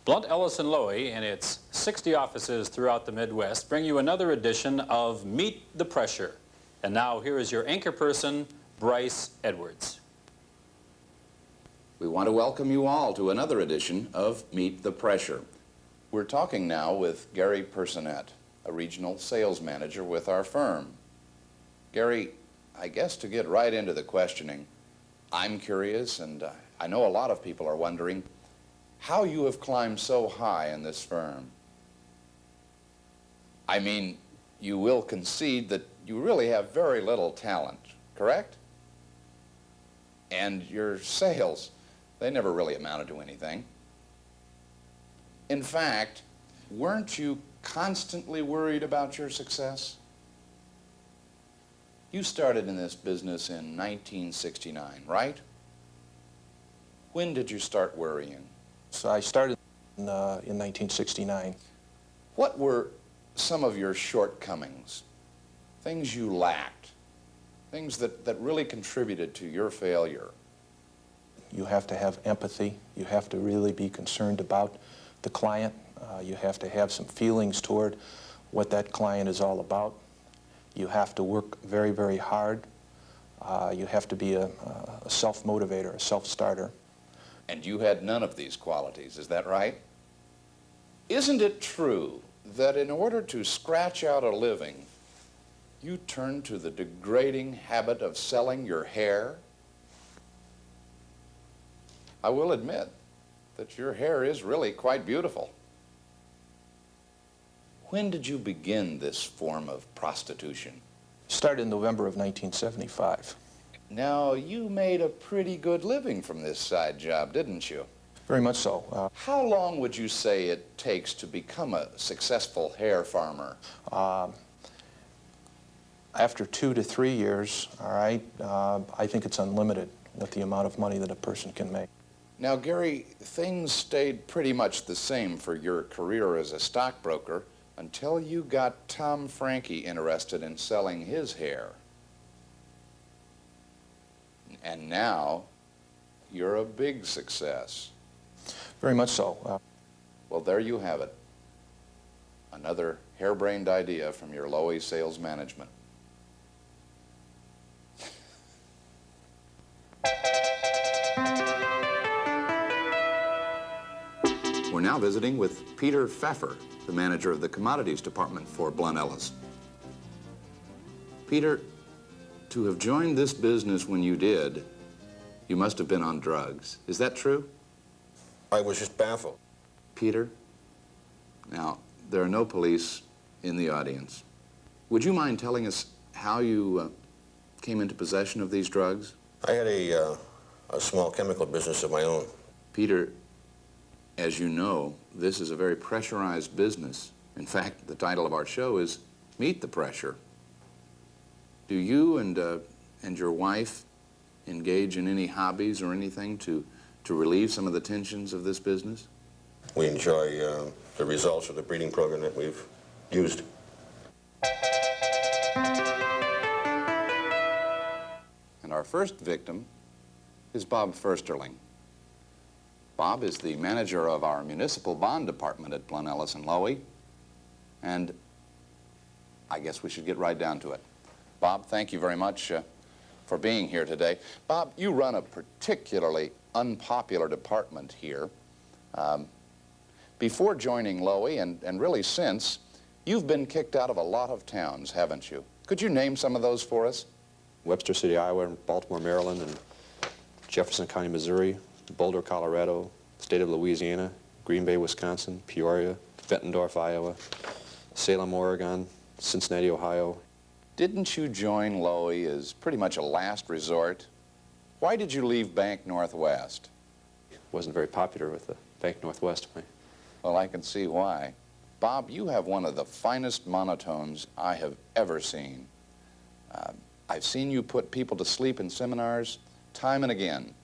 Blunt, Ellis, and Loewi and its 60 offices throughout the Midwest bring you another edition of Meet the Pressure. And now here is your anchor person, Bryce Edwards. We want to welcome you all to another edition of Meet the Pressure. We're talking now with Gary Personette, a regional sales manager with our firm. Gary, I guess to get right into the questioning, I'm curious, and I know a lot of people are wondering, how you have climbed so high in this firm. I mean, you will concede that you really have very little talent, correct? And your sales, they never really amounted to anything. In fact, weren't you constantly worried about your success? You started in this business in 1969, right? When did you start worrying? So I started in 1969. What were some of your shortcomings? Things you lacked? Things that really contributed to your failure? You have to have empathy. You have to really be concerned about the client. You have to have some feelings toward what that client is all about. You have to work very, very hard. You have to be a self-motivator, a self-starter. And you had none of these qualities, is that right? Isn't it true that in order to scratch out a living, you turned to the degrading habit of selling your hair? I will admit that your hair is really quite beautiful. When did you begin this form of prostitution? Started in November of 1975. Now, you made a pretty good living from this side job, didn't you? Very much so. How long would you say it takes to become a successful hair farmer? After 2 to 3 years, all right, I think it's unlimited with the amount of money that a person can make. Now, Gary, things stayed pretty much the same for your career as a stockbroker until you got Tom Frankie interested in selling his hair. And now, you're a big success. Very much so. Well, there you have it. Another harebrained idea from your Loewi sales management. We're now visiting with Peter Pfeffer, the manager of the commodities department for Blunt Ellis. Peter, to have joined this business when you did, you must have been on drugs. Is that true? I was just baffled. Peter, now, there are no police in the audience. Would you mind telling us how you came into possession of these drugs? I had a small chemical business of my own. Peter, as you know, this is a very pressurized business. In fact, the title of our show is Meet the Pressure. Do you and your wife engage in any hobbies or anything to relieve some of the tensions of this business? We enjoy the results of the breeding program that we've used. And our first victim is Bob Fursterling. Bob is the manager of our municipal bond department at Blunt, Ellis, and Loewi. And I guess we should get right down to it. Bob, thank you very much for being here today. Bob, you run a particularly unpopular department here. Before joining Loewi, and really since, you've been kicked out of a lot of towns, haven't you? Could you name some of those for us? Webster City, Iowa, Baltimore, Maryland, and Jefferson County, Missouri, Boulder, Colorado, state of Louisiana, Green Bay, Wisconsin, Peoria, Bettendorf, Iowa, Salem, Oregon, Cincinnati, Ohio. Didn't you join Loewi as pretty much a last resort? Why did you leave Bank Northwest? Wasn't very popular with the Bank Northwest. Well, I can see why. Bob, you have one of the finest monotones I have ever seen. I've seen you put people to sleep in seminars time and again.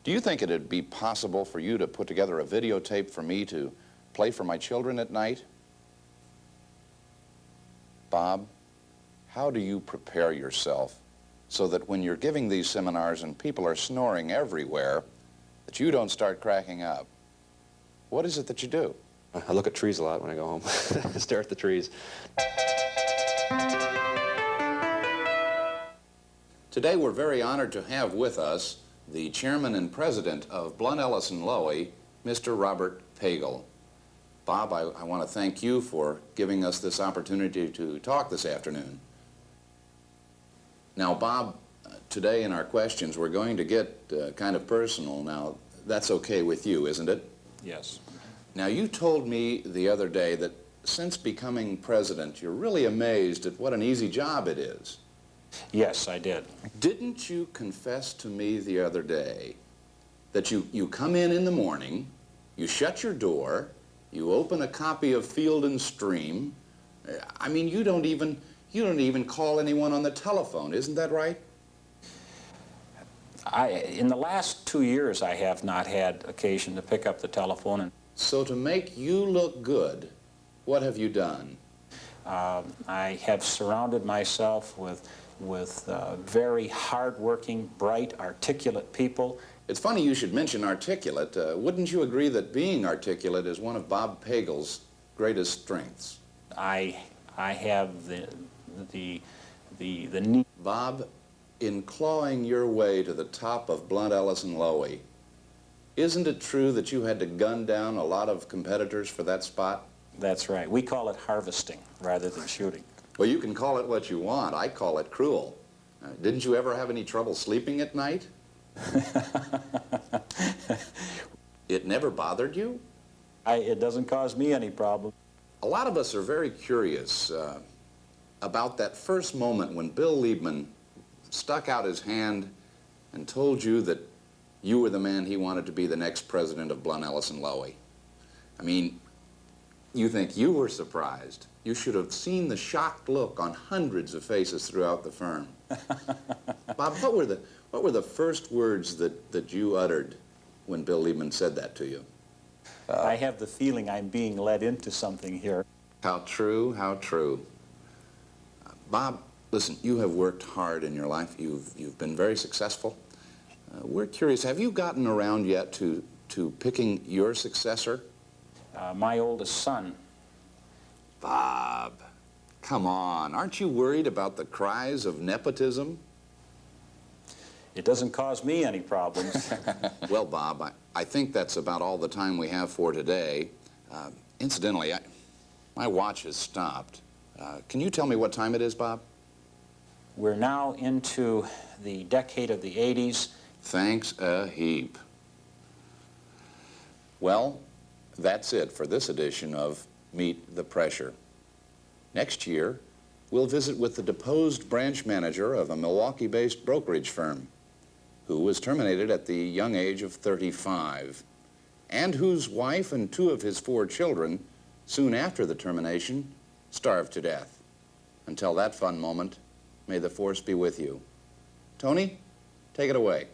Do you think it'd be possible for you to put together a videotape for me to play for my children at night? Bob, how do you prepare yourself so that when you're giving these seminars and people are snoring everywhere, that you don't start cracking up? What is it that you do? I look at trees a lot when I go home. Stare at the trees. Today we're very honored to have with us the chairman and president of Blunt, Ellis and Loewi, Mr. Robert Pagel. Bob, I want to thank you for giving us this opportunity to talk this afternoon. Now, Bob, today in our questions we're going to get kind of personal. Now, that's okay with you, isn't it? Yes. Now, you told me the other day that since becoming president, you're really amazed at what an easy job it is. Yes, I did. Didn't you confess to me the other day that you come in the morning, you shut your door, you open a copy of Field and Stream. I mean, you don't even call anyone on the telephone, isn't that right? In the last 2 years, I have not had occasion to pick up the telephone. And So to make you look good, what have you done? I have surrounded myself with very hardworking, bright, articulate people. It's funny you should mention articulate. Wouldn't you agree that being articulate is one of Bob Pagel's greatest strengths? I have the need. Bob, in clawing your way to the top of Blunt, Ellis and Loewi, isn't it true that you had to gun down a lot of competitors for that spot? That's right. We call it harvesting rather than shooting. Well, you can call it what you want. I call it cruel. Didn't you ever have any trouble sleeping at night? It never bothered you? It doesn't cause me any problem. A lot of us are very curious about that first moment when Bill Liebman stuck out his hand and told you that you were the man he wanted to be the next president of Blunt, Ellis and Loewi. I mean, you think you were surprised. You should have seen the shocked look on hundreds of faces throughout the firm. Bob, what were the first words that you uttered when Bill Liebman said that to you? I have the feeling I'm being led into something here. How true, how true. Bob, listen, you have worked hard in your life. You've been very successful. We're curious, have you gotten around yet to picking your successor? My oldest son. Bob, come on. Aren't you worried about the cries of nepotism? It doesn't cause me any problems. Well, Bob, I think that's about all the time we have for today. Incidentally, my watch has stopped. Can you tell me what time it is, Bob? We're now into the decade of the 80s. Thanks a heap. Well, that's it for this edition of Meet the Pressure. Next year, we'll visit with the deposed branch manager of a Milwaukee-based brokerage firm who was terminated at the young age of 35, and whose wife and 2 of his 4 children, soon after the termination, starved to death. Until that fun moment, may the force be with you. Tony, take it away.